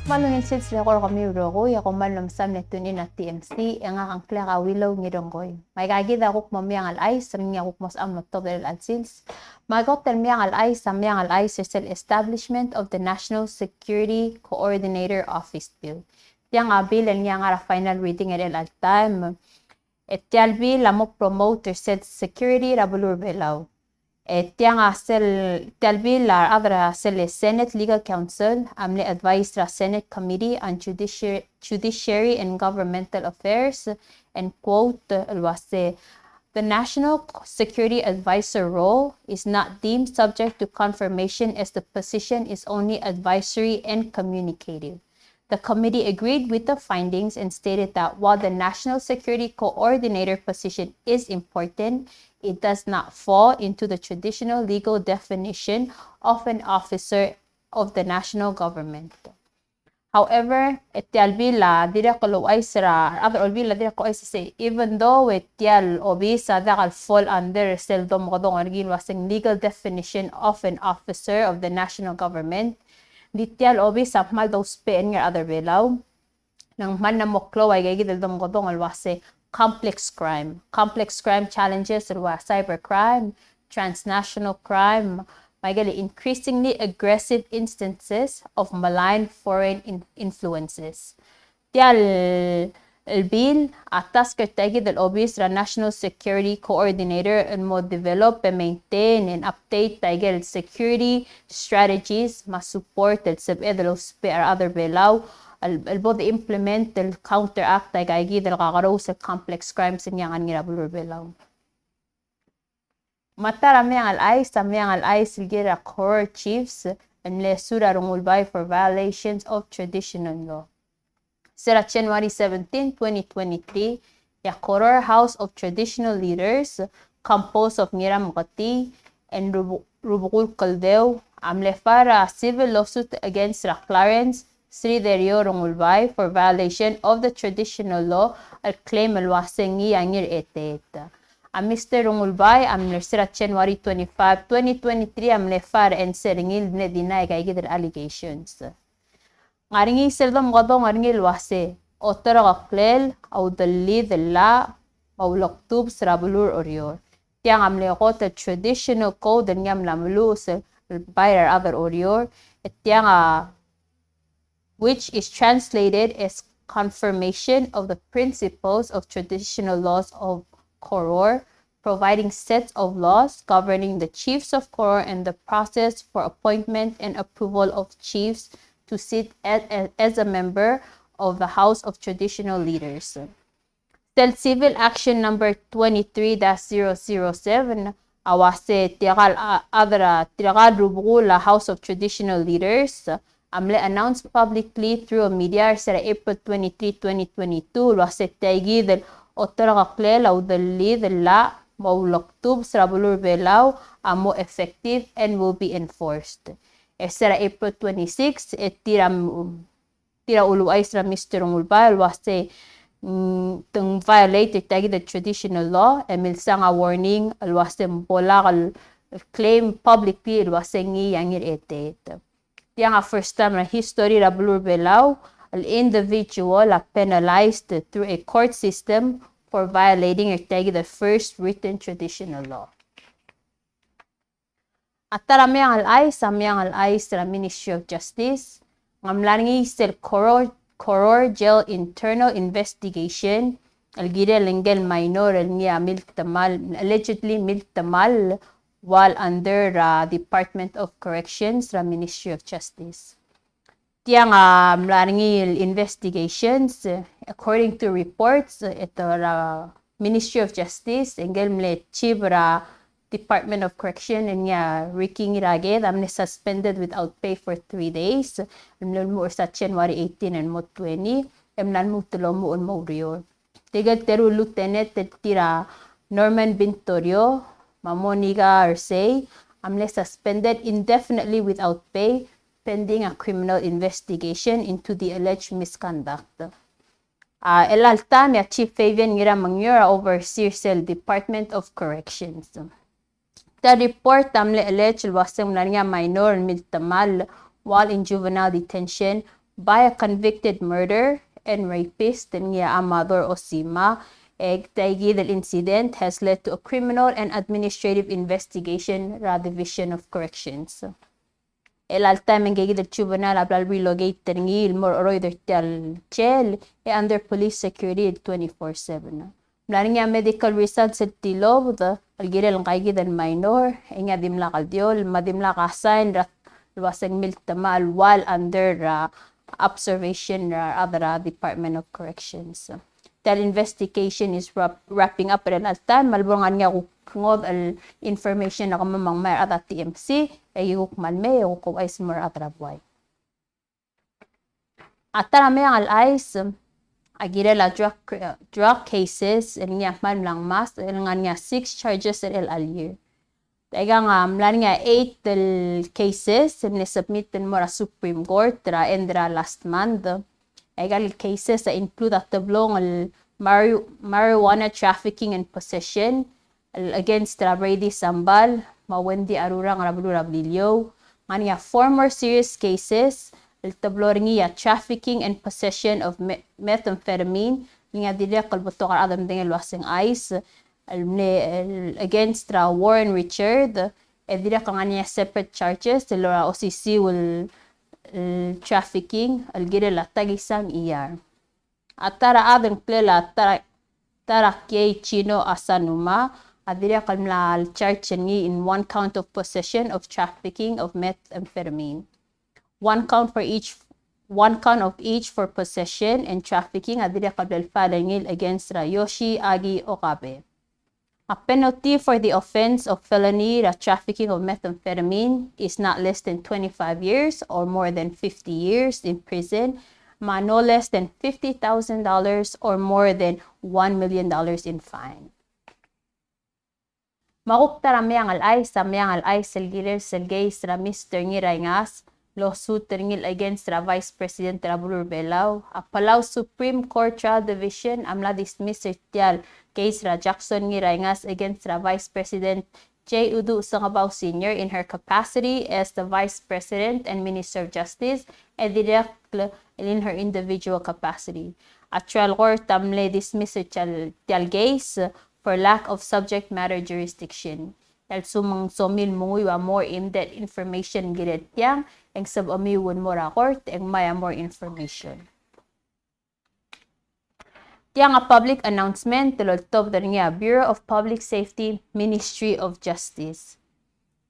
Malungin sits le kor kami rogo ya komalom sam netun na TMC nga kang klara Willow Ngirengkoi. May gagida kuk mo Meang el Chais samnya kuk mos am top del alsils. Magot el Meang el Chais sam Meang el Chais is el establishment of the National Security Coordinator Office Bill. Yang bill el nga final reading el altam. Et tial bill amo promote said security rabulur belaw. Talbi la adra sele Senate Legal Council amle advice la Senate Committee on Judiciary and Governmental Affairs and quote the National Security Advisor role is not deemed subject to confirmation as the position is only advisory and communicative. The committee agreed with the findings and stated that while the National Security Coordinator position is important, it does not fall into the traditional legal definition of an officer of the national government. However, even though that fall under legal definition of an officer of the national government, Ditial obi sapmal daw Spain nga other belaw nang man na moklo ay gigidal dong godong alwase complex crime challenges alwa cybercrime, transnational crime, may gali increasingly aggressive instances of malign foreign influences. Tial البيل atas kertegi del obis ra National Security Coordinator and mo develop and maintain and update taigel security strategies ma support el sab edelo spare other belaw al bod implement el counteract taigagi del kakaro sa complex crimes yang ngira bulur belaw matara Meang el Chais gira core chiefs and le sura rungulbay for violations of traditional law. Sera January 17, 2023, Yakoror House of Traditional Leaders, composed of Ngiram Mukati and Rubukul Kaldeo, amlefara civil lawsuit against Clarence Sri Derio Rongulbay for violation of the traditional law al claim alwasengi angir etet. Mr. Rongulbay sera January 25, 2023, amlefara and seringil ne deny kaigid allegations. Ngaringi seldom godong ngaringi luase otara kaklel au dalli dalla au loktub srabulur orior tiang amle ko the traditional code ngam lamlu se by other orior tiang which is translated as confirmation of the principles of traditional laws of Koror, providing sets of laws governing the chiefs of Koror and the process for appointment and approval of chiefs to sit as a member of the House of Traditional Leaders. Del Civil Action Number 23-007, awase tiral rubu la House of Traditional Leaders, amle announced publicly through a media sa April 23, 2022, wase taigi del otara kakle lau dali la maulaktub srabulur belaw amo effective and will be enforced. Sera April 26, tira uluay sa Mr. Rongulbay wase tung violated tagi the traditional law emilsa nga warning alwase bola claim publicly alwase ngi yangir etet. Tiya nga first time na history rabulur belaw al individual penalized through a court system for violating tagi the first written traditional law. Atara Meang el Chais sa Ministry of Justice, ngamlangi sel Koror Jail Internal Investigation, algire lenggel minor niya allegedly miltamal while under Department of Corrections sa Ministry of Justice. Tiyang mlangi investigations, according to reports, ito Ministry of Justice, engel mle chief Department of Correction and Ricky Ngirage amne suspended without pay for 3 days. Amlan mo sa January 18 and mo 20. Amlan mo tulo mo on Maurior. Tigal teru lieutenant tira Norman Bintorio, Mamoniga Arsay, amne suspended indefinitely without pay pending a criminal investigation into the alleged misconduct. El Alta mi Chief Fabian Ngiramangura oversees the Department of Corrections. The report alleged wasem minor miltamal while in juvenile detention by a convicted murderer and rapist niya Amador Osima. The incident has led to a criminal and administrative investigation ra Division of Corrections. El altam engaged tribunal abral relocate ngil more oroider tel jail under police security 24/7. Mlaring medical results at tilov the algirel ngaygi dan minor nga dimla kaldiol madimla kasain rat luwasang miltamal while under observation other Department of Corrections. That investigation is wrapping up at altan malbongan nga ngod al information na kamamang may at TMC ay malme ko ay smar atrabway. At tarami ang alais agira la drug cases nga man lang mas nga 6 charges at el year. Taiga nga mlan nga 8 cases ni submit mo ra Supreme Court ra endra last month. Egal cases that include at tablong marijuana trafficking and possession against Brady Sambal, Mawendi Arurang Rabulio, nga former serious cases, tablo niya trafficking and possession of methamphetamine, nga direct kalbuto kar adam dingel wasing ice, against Warren Richard, direct nga niya separate charges, tilora OCC will trafficking algirela tagisang iyar at tara adeng plela tara kay Chino Asanuma adira kalmla charge ni in 1 count of possession of trafficking of methamphetamine, 1 count of each for possession and trafficking adira kalbel falangil against Yoshi Agi Okabe. A penalty for the offense of felony trafficking of methamphetamine is not less than 25 years or more than 50 years in prison, no less than $50,000 or more than $1 million in fine. Makuktara Meang el Chais selgay sa Mr. Ngirengkoi lawsuit against Vice President Palau. A Palau Supreme Court Trial Division amla dismiss case Jackson Ngirengkoi against Vice President J. Udu Sangabao Sr. in her capacity as the Vice President and Minister of Justice and direct in her individual capacity. A trial court tamle dismiss case for lack of subject matter jurisdiction. Sumang somil munguwa more in-depth information gilet yang ang sab-amiwan mo ra court ang maya more information. Tiang a public announcement tulotov nga Bureau of Public Safety, Ministry of Justice.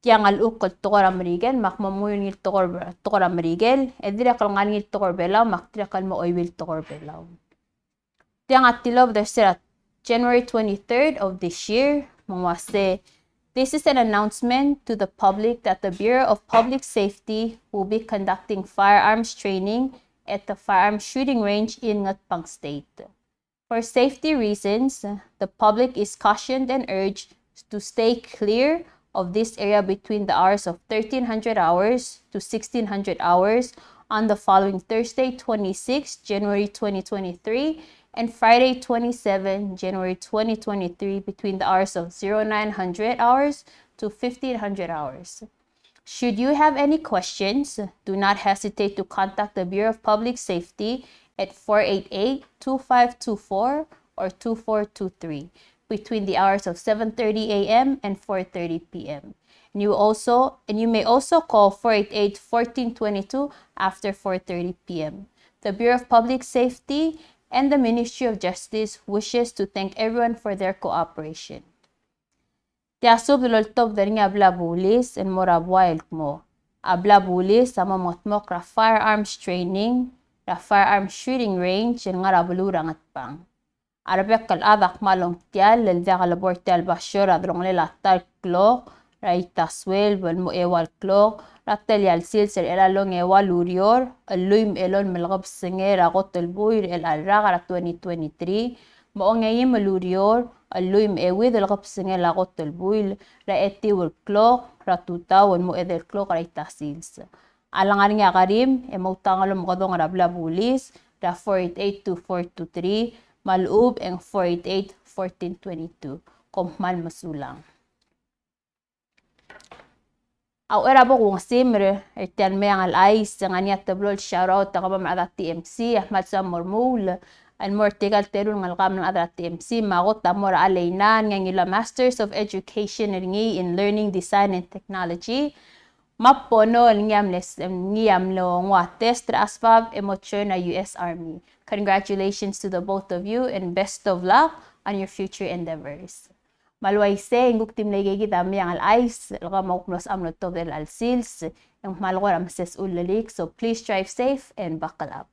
Tiang al-ukol tukor Amerigel makmamuyon ngil tukor Amerigel edira kalngan ngil tukor belaw maktira kalmo oywil tukor belaw. Tiang at tilov der January 23rd of this year mangwase. This is an announcement to the public that the Bureau of Public Safety will be conducting firearms training at the firearms shooting range in Ngatpang State. For safety reasons, the public is cautioned and urged to stay clear of this area between the hours of 1300 hours to 1600 hours on the following Thursday, 26 January 2023, and Friday 27 January 2023 between the hours of 0900 hours to 1500 hours. Should you have any questions, do not hesitate to contact the Bureau of Public Safety at 488-2524 or 2423 between the hours of 7:30 a.m. and 4:30 p.m. And you may also call 488-1422 after 4:30 p.m. The Bureau of Public Safety and the Ministry of Justice wishes to thank everyone for their cooperation. Tiasub loltob dari nga ablabulis and morabwail mo. Ablabulis sama motmok ra firearms training, ra firearms shooting range and nga rabulurang at pang. Arabek kaladak malong tial, lalda kalabor tial basyo radrong lelatal klok, ra itaswel, mo ewal klok, ratel yalsil ser elalong ewal urior, aluim elon melgab singer akot tulbuir el alraga 2023, maong ngayon malurior, aluim ewid elgab singer akot tulbuil, ra eti wal klok, ra tutaw, mo edel klok ra itasils. Alangan nga karim, emautangalom kodong rabla bulis, ra 488-2423, malub ang 488-1422, kumpmal masulang. Au era bo kung simre, ertian Meang el Chais, nga niya tablol shoutout ka mamada TMC, Ahmad sa mormul, and more tigal terun ngal kam ng adra TMC, magot tamor alaynan, nga ngila Masters of Education ringi in Learning, Design, and Technology, mapono ngiyam lo ngwates trasfab emosyon na US Army. Congratulations to the both of you and best of luck on your future endeavors. Maluay se inguk tim lagi kita Meang el Chais laka mauknos amno to del al sils yang malwar am ses ulalik, so please drive safe and buckle up.